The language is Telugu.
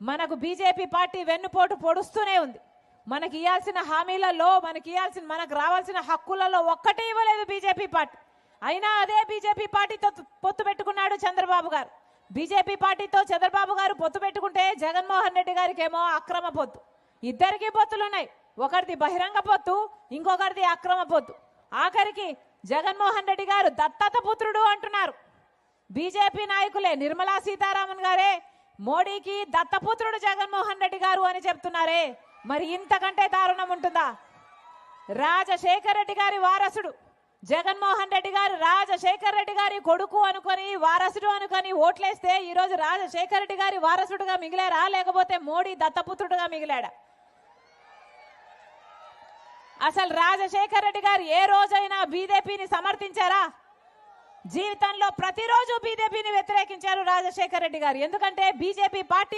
మనకు బీజేపీ పార్టీ వెన్నుపోటు పొడుస్తూనే ఉంది. మనకి ఇవ్వాల్సిన హామీలలో మనకు రావాల్సిన హక్కులలో ఒక్కటే ఇవ్వలేదు బీజేపీ పార్టీ. అయినా అదే బీజేపీ పార్టీతో పొత్తు పెట్టుకున్నాడు చంద్రబాబు గారు. బీజేపీ పార్టీతో చంద్రబాబు గారు పొత్తు పెట్టుకుంటే జగన్మోహన్ రెడ్డి గారికి ఏమో అక్రమ పొత్తు. ఇద్దరికి పొత్తులున్నాయి. ఒకరిది బహిరంగ పొత్తు, ఇంకొకరిది అక్రమ పొత్తు. ఆఖరికి జగన్మోహన్ రెడ్డి గారు దత్తత పుత్రుడు అంటున్నారు. బీజేపీ నాయకులే నిర్మలా సీతారామన్ గారే మోడీకి దత్తపుత్రుడు జగన్మోహన్ రెడ్డి గారు అని చెప్తున్నారే. మరి ఇంతకంటే దారుణం ఉంటుందా? రాజశేఖర రెడ్డి గారి వారసుడు జగన్మోహన్ రెడ్డి గారు రాజశేఖర రెడ్డి గారి కొడుకు అనుకొని వారసుడు అనుకొని ఓట్లేస్తే ఈరోజు రాజశేఖర రెడ్డి గారి వారసుడుగా మిగిలారా, లేకపోతే మోడీ దత్తపుత్రుడుగా మిగిలాడా? అసలు రాజశేఖర రెడ్డి గారు ఏ రోజైనా బీజేపీని సమర్థించారా? జీవితంలో ప్రతిరోజు బీజేపీని వ్యతిరేకించారు రాజశేఖర రెడ్డి గారు. ఎందుకంటే బీజేపీ పార్టీ